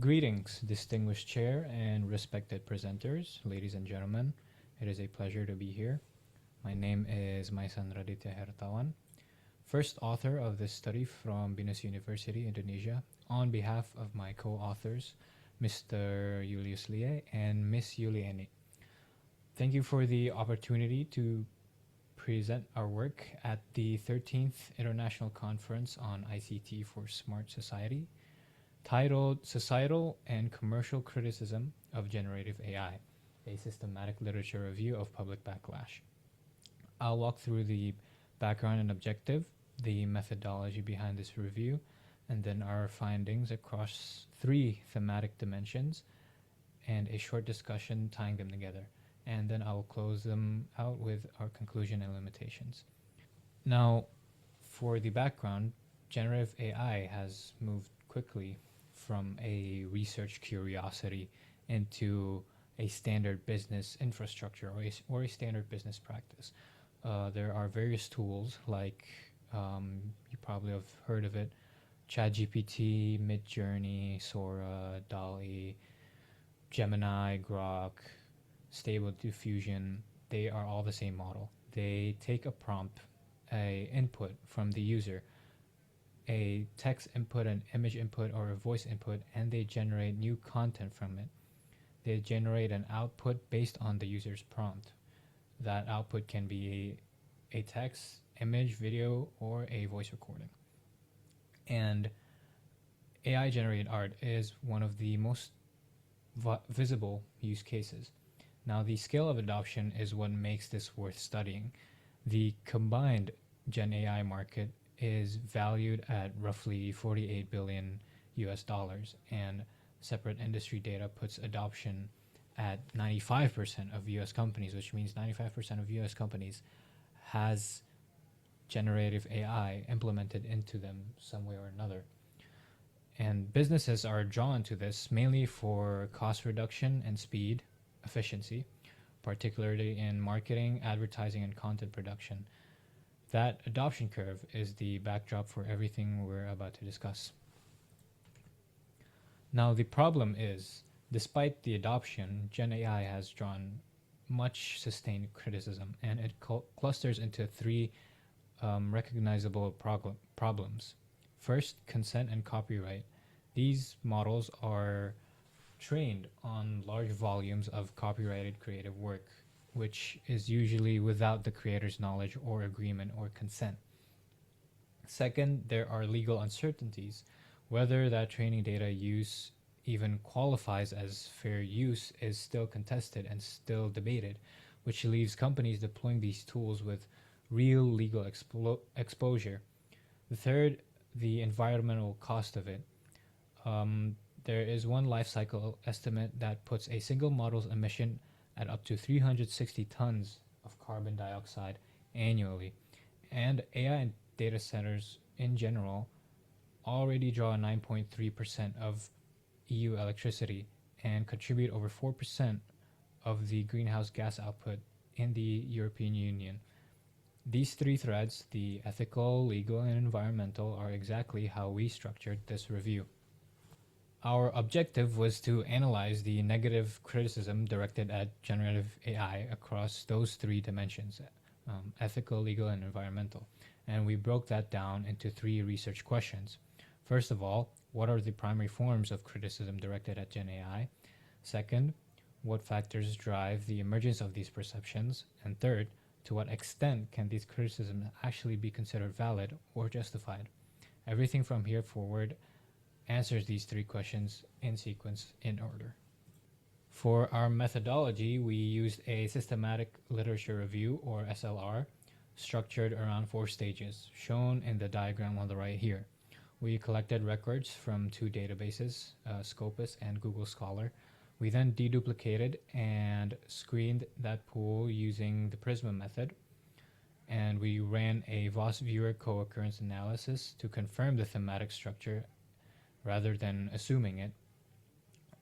Greetings, distinguished chair and respected presenters, ladies and gentlemen. It is a pleasure to be here. My name is Maissan Radithya Hertawan, first author of this study from BINUS University, Indonesia, on behalf of my co-authors, Mr. Yulius and Miss Yuli. Thank you for the opportunity to present our work at the 13th International Conference on ICT for Smart Society, titled Societal and Commercial Criticism of Generative AI, a Systematic Literature Review of Public Backlash. I'll walk through the background and objective, the methodology behind this review, and then our findings across 3 thematic dimensions, and a short discussion tying them together. And then I will close them out with our conclusion and limitations. Now, for the background, generative AI has moved quickly from a research curiosity into a standard business infrastructure or a standard business practice. There are various tools like, you probably have heard of it, ChatGPT, Midjourney, Sora, DALL-E, Gemini, Grok, Stable Diffusion. They are all the same model. They take a prompt, a input from the user, a text input, an image input, or a voice input, and they generate new content from it. They generate an output based on the user's prompt. That output can be a text, image, video, or a voice recording. And AI-generated art is one of the most visible use cases. Now, the scale of adoption is what makes this worth studying. The combined Gen AI market is valued at roughly 48 billion US dollars, and separate industry data puts adoption at 95% of US companies, which means 95% of US companies has generative AI implemented into them some way or another. And businesses are drawn to this mainly for cost reduction and speed, efficiency, particularly in marketing, advertising, and content production. That adoption curve is the backdrop for everything we're about to discuss. Now, the problem is, despite the adoption, Gen AI has drawn much sustained criticism, and it clusters into 3 recognizable problems. First, consent and copyright. These models are trained on large volumes of copyrighted creative work, which is usually without the creator's knowledge or agreement or consent. Second, there are legal uncertainties. Whether that training data use even qualifies as fair use is still contested and still debated, which leaves companies deploying these tools with real legal exposure. The third, the environmental cost of it. There is one life cycle estimate that puts a single model's emission at up to 360 tons of carbon dioxide annually. And AI and data centers in general already draw 9.3% of EU electricity and contribute over 4% of the greenhouse gas output in the European Union. These 3 threads, the ethical, legal, and environmental, are exactly how we structured this review. Our objective was to analyze the negative criticism directed at generative AI across those 3 dimensions, ethical, legal, and environmental. And we broke that down into 3 research questions. First of all, what are the primary forms of criticism directed at Gen AI? Second, what factors drive the emergence of these perceptions? And third, to what extent can these criticisms actually be considered valid or justified? Everything from here forward answers these 3 questions in sequence, in order. For our methodology, we used a systematic literature review, or SLR, structured around 4 stages, shown in the diagram on the right here. We collected records from 2 databases, Scopus and Google Scholar. We then deduplicated and screened that pool using the Prisma method, and we ran a VOS viewer co-occurrence analysis to confirm the thematic structure rather than assuming it.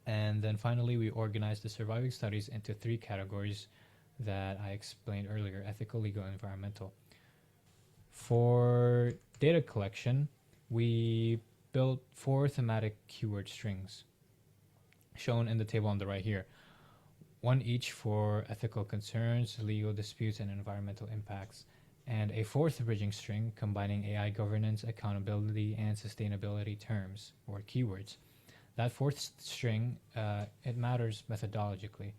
And then finally, we organized the surviving studies into 3 categories that I explained earlier: ethical, legal, and environmental. For data collection, we built 4 thematic keyword strings. shown in the table on the right here. One each for ethical concerns, legal disputes, and environmental impacts, and a fourth bridging string combining AI governance, accountability, and sustainability terms or keywords. That fourth string, it matters methodologically.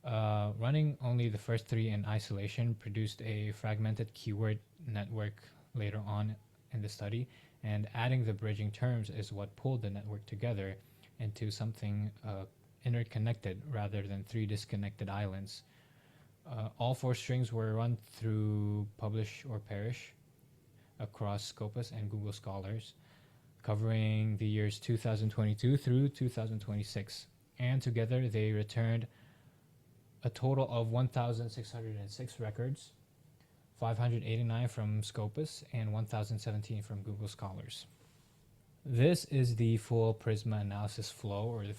Running only the first three in isolation produced a fragmented keyword network later on in the study, and adding the bridging terms is what pulled the network together into something interconnected rather than three disconnected islands. All four strings were run through Publish or Perish across Scopus and Google Scholars, covering the years 2022 through 2026. And together they returned a total of 1,606 records, 589 from Scopus and 1,017 from Google Scholars. This is the full Prisma analysis flow, or the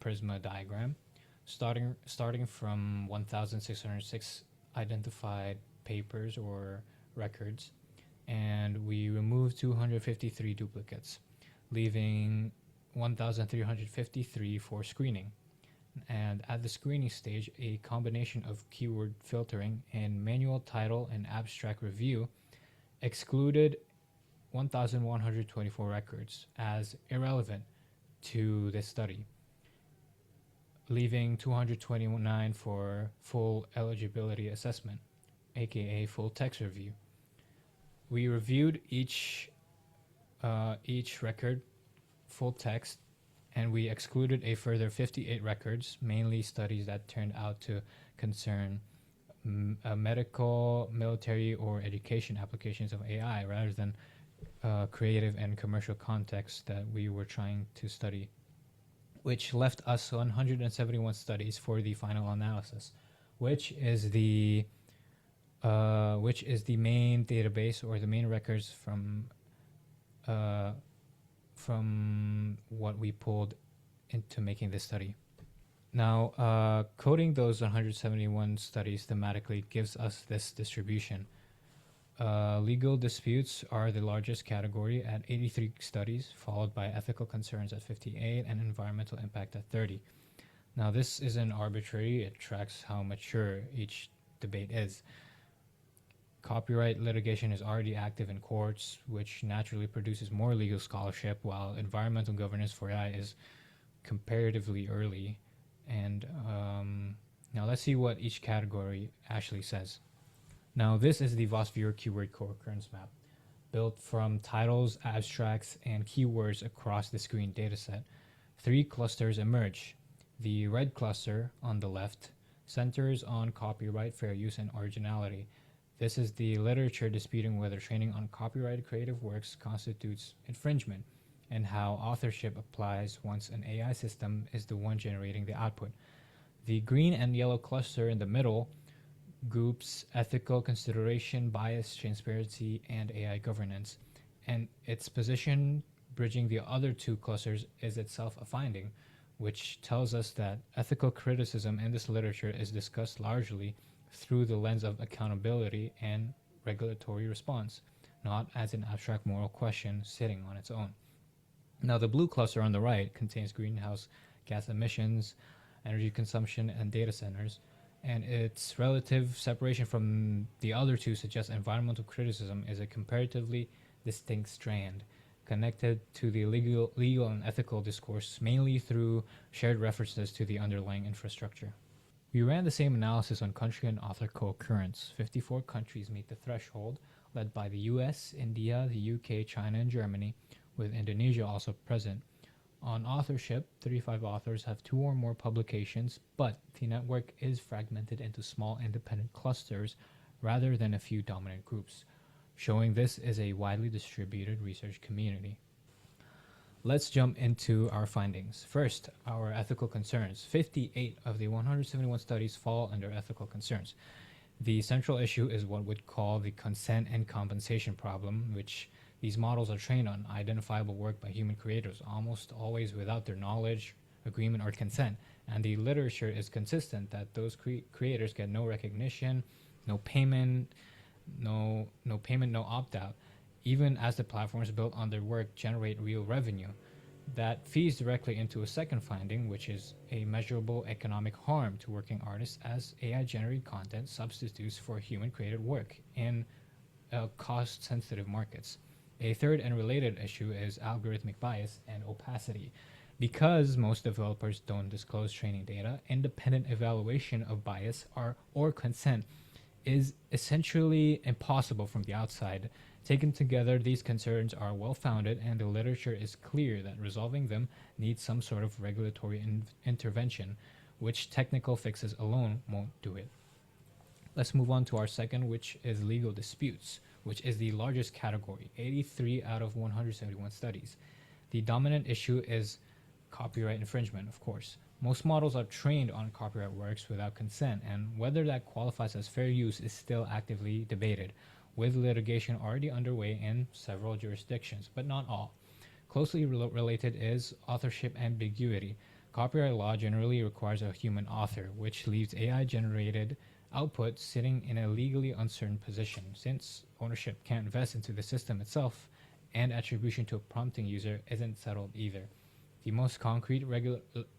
Prisma diagram, starting from 1,606 identified papers or records, and we removed 253 duplicates, leaving 1,353 for screening. And at the screening stage, a combination of keyword filtering and manual title and abstract review excluded 1,124 records as irrelevant to this study, leaving 229 for full eligibility assessment, aka full text review. We reviewed each record full text, and we excluded a further 58 records, mainly studies that turned out to concern medical, military, or education applications of AI rather than creative and commercial contexts that we were trying to study, which left us 171 studies for the final analysis, which is the main database or the main records from what we pulled into making this study. Now, coding those 171 studies thematically gives us this distribution. Legal disputes are the largest category at 83 studies, followed by ethical concerns at 58 and environmental impact at 30. Now, this isn't arbitrary. It tracks how mature each debate is. Copyright litigation is already active in courts, which naturally produces more legal scholarship, while environmental governance for AI is comparatively early. And now let's see what each category actually says. Now, this is the VOS Viewer Keyword Co-occurrence map, built from titles, abstracts, and keywords across the screen dataset. Three clusters emerge. The red cluster on the left centers on copyright, fair use, and originality. This is the literature disputing whether training on copyrighted creative works constitutes infringement, and how authorship applies once an AI system is the one generating the output. The green and yellow cluster in the middle groups ethical consideration, bias, transparency, and AI governance, and its position bridging the other two clusters is itself a finding, which tells us that ethical criticism in this literature is discussed largely through the lens of accountability and regulatory response, not as an abstract moral question sitting on its own. Now, the blue cluster on the right contains greenhouse gas emissions, energy consumption, and data centers, and its relative separation from the other two suggests environmental criticism is a comparatively distinct strand, connected to the legal and ethical discourse mainly through shared references to the underlying infrastructure. We ran the same analysis on country and author co-occurrence. 54 countries meet the threshold, led by the US, India, the UK, China, and Germany, with Indonesia also present. On authorship, 35 authors have 2 or more publications, but the network is fragmented into small independent clusters rather than a few dominant groups, showing this is a widely distributed research community. Let's jump into our findings. First, our ethical concerns. 58 of the 171 studies fall under ethical concerns. The central issue is what we'd call the consent and compensation problem, which these models are trained on identifiable work by human creators, almost always without their knowledge, agreement, or consent. And the literature is consistent that those creators get no recognition, no payment, no opt-out, even as the platforms built on their work generate real revenue. That feeds directly into a second finding, which is a measurable economic harm to working artists as AI generated content substitutes for human created work in cost sensitive markets. A third and related issue is algorithmic bias and opacity. Because most developers don't disclose training data, independent evaluation of bias or consent is essentially impossible from the outside. Taken together, these concerns are well founded, and the literature is clear that resolving them needs some sort of regulatory intervention, which technical fixes alone won't do it. Let's move on to our second, which is legal disputes, which is the largest category, 83 out of 171 studies. The dominant issue is copyright infringement, of course. Most models are trained on copyright works without consent, and whether that qualifies as fair use is still actively debated, with litigation already underway in several jurisdictions, but not all. Closely related is authorship ambiguity. Copyright law generally requires a human author, which leaves AI-generated output sitting in a legally uncertain position, since ownership can't vest into the system itself, and attribution to a prompting user isn't settled either. The most concrete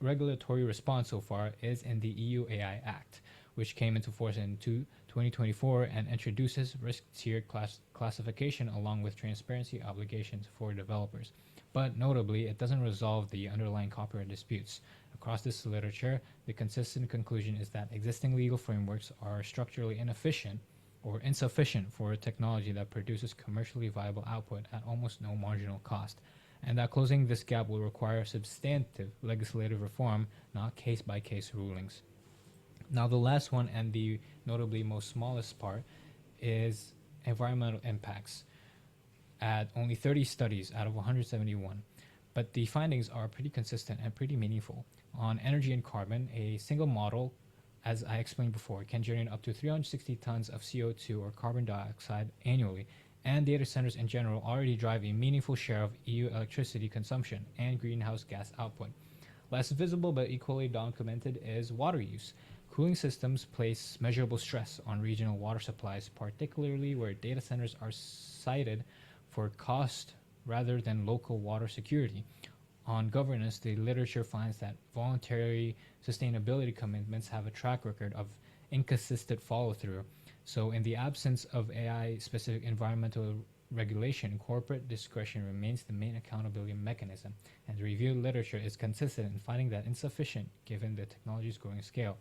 regulatory response so far is in the EU AI Act, which came into force in 2024 and introduces risk-tiered classification along with transparency obligations for developers. But notably, it doesn't resolve the underlying copyright disputes. Across this literature, the consistent conclusion is that existing legal frameworks are structurally inefficient or insufficient for a technology that produces commercially viable output at almost no marginal cost, and that closing this gap will require substantive legislative reform, not case-by-case rulings. Now, the last one, and the notably most smallest part, is environmental impacts at only 30 studies out of 171. But the findings are pretty consistent and pretty meaningful. On energy and carbon, a single model, as I explained before, can generate up to 360 tons of CO2 or carbon dioxide annually, and data centers in general already drive a meaningful share of EU electricity consumption and greenhouse gas output. Less visible but equally documented is water use. Cooling systems place measurable stress on regional water supplies, particularly where data centers are cited for cost rather than local water security. On governance, the literature finds that voluntary sustainability commitments have a track record of inconsistent follow-through. So in the absence of AI-specific environmental regulation, corporate discretion remains the main accountability mechanism, and the reviewed literature is consistent in finding that insufficient given the technology's growing scale.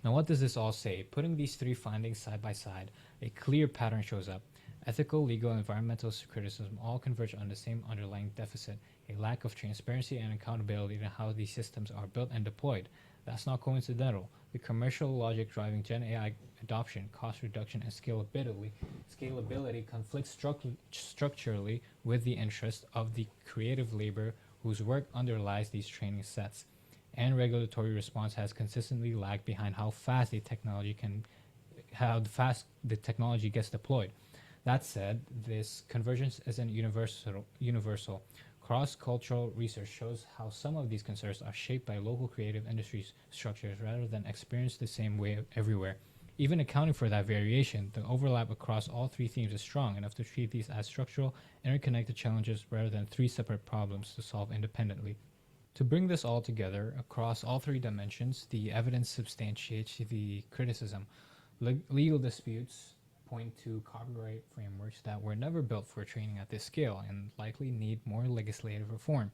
Now, what does this all say? Putting these three findings side by side, a clear pattern shows up. Ethical, legal, and environmental criticism all converge on the same underlying deficit, a lack of transparency and accountability in how these systems are built and deployed. That's not coincidental. The commercial logic driving Gen AI adoption, cost reduction, and scalability conflicts structurally with the interest of the creative labor whose work underlies these training sets. And regulatory response has consistently lagged behind how fast the technology gets deployed. That said, this convergence isn't universal. Cross-cultural research shows how some of these concerns are shaped by local creative industry structures rather than experienced the same way everywhere. Even accounting for that variation, the overlap across all three themes is strong enough to treat these as structural, interconnected challenges rather than three separate problems to solve independently. To bring this all together, across all three dimensions, the evidence substantiates the criticism. Legal disputes point to copyright frameworks that were never built for training at this scale and likely need more legislative reform.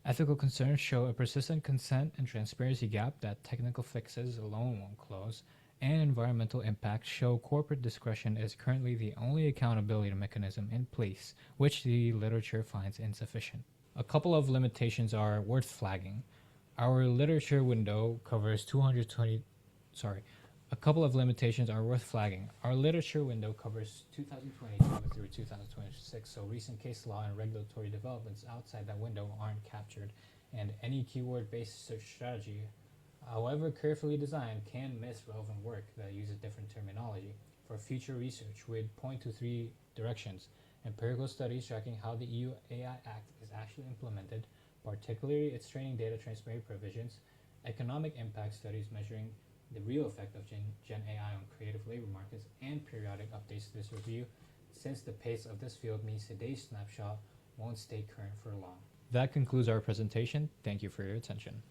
Ethical concerns show a persistent consent and transparency gap that technical fixes alone won't close, and environmental impacts show corporate discretion is currently the only accountability mechanism in place, which the literature finds insufficient. A couple of limitations are worth flagging. Our literature window covers 2022 through 2026, so recent case law and regulatory developments outside that window aren't captured, and any keyword-based search strategy, however carefully designed, can miss relevant work that uses different terminology. For future research, we'd point to three directions: empirical studies tracking how the EU AI Act is actually implemented, particularly its training data transparency provisions; economic impact studies measuring the real effect of Gen AI on creative labor markets; and periodic updates to this review, since the pace of this field means today's snapshot won't stay current for long. That concludes our presentation. Thank you for your attention.